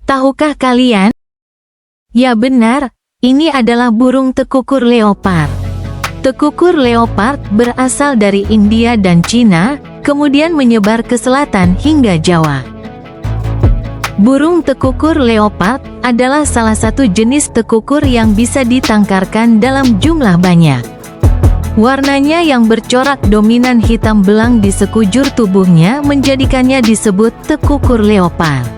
Tahukah kalian? Ya benar, ini adalah burung tekukur leopard. Tekukur leopard berasal dari India dan Cina, kemudian menyebar ke selatan hingga Jawa. Burung tekukur leopard adalah salah satu jenis tekukur yang bisa ditangkarkan dalam jumlah banyak. Warnanya yang bercorak dominan hitam belang di sekujur tubuhnya menjadikannya disebut tekukur leopard.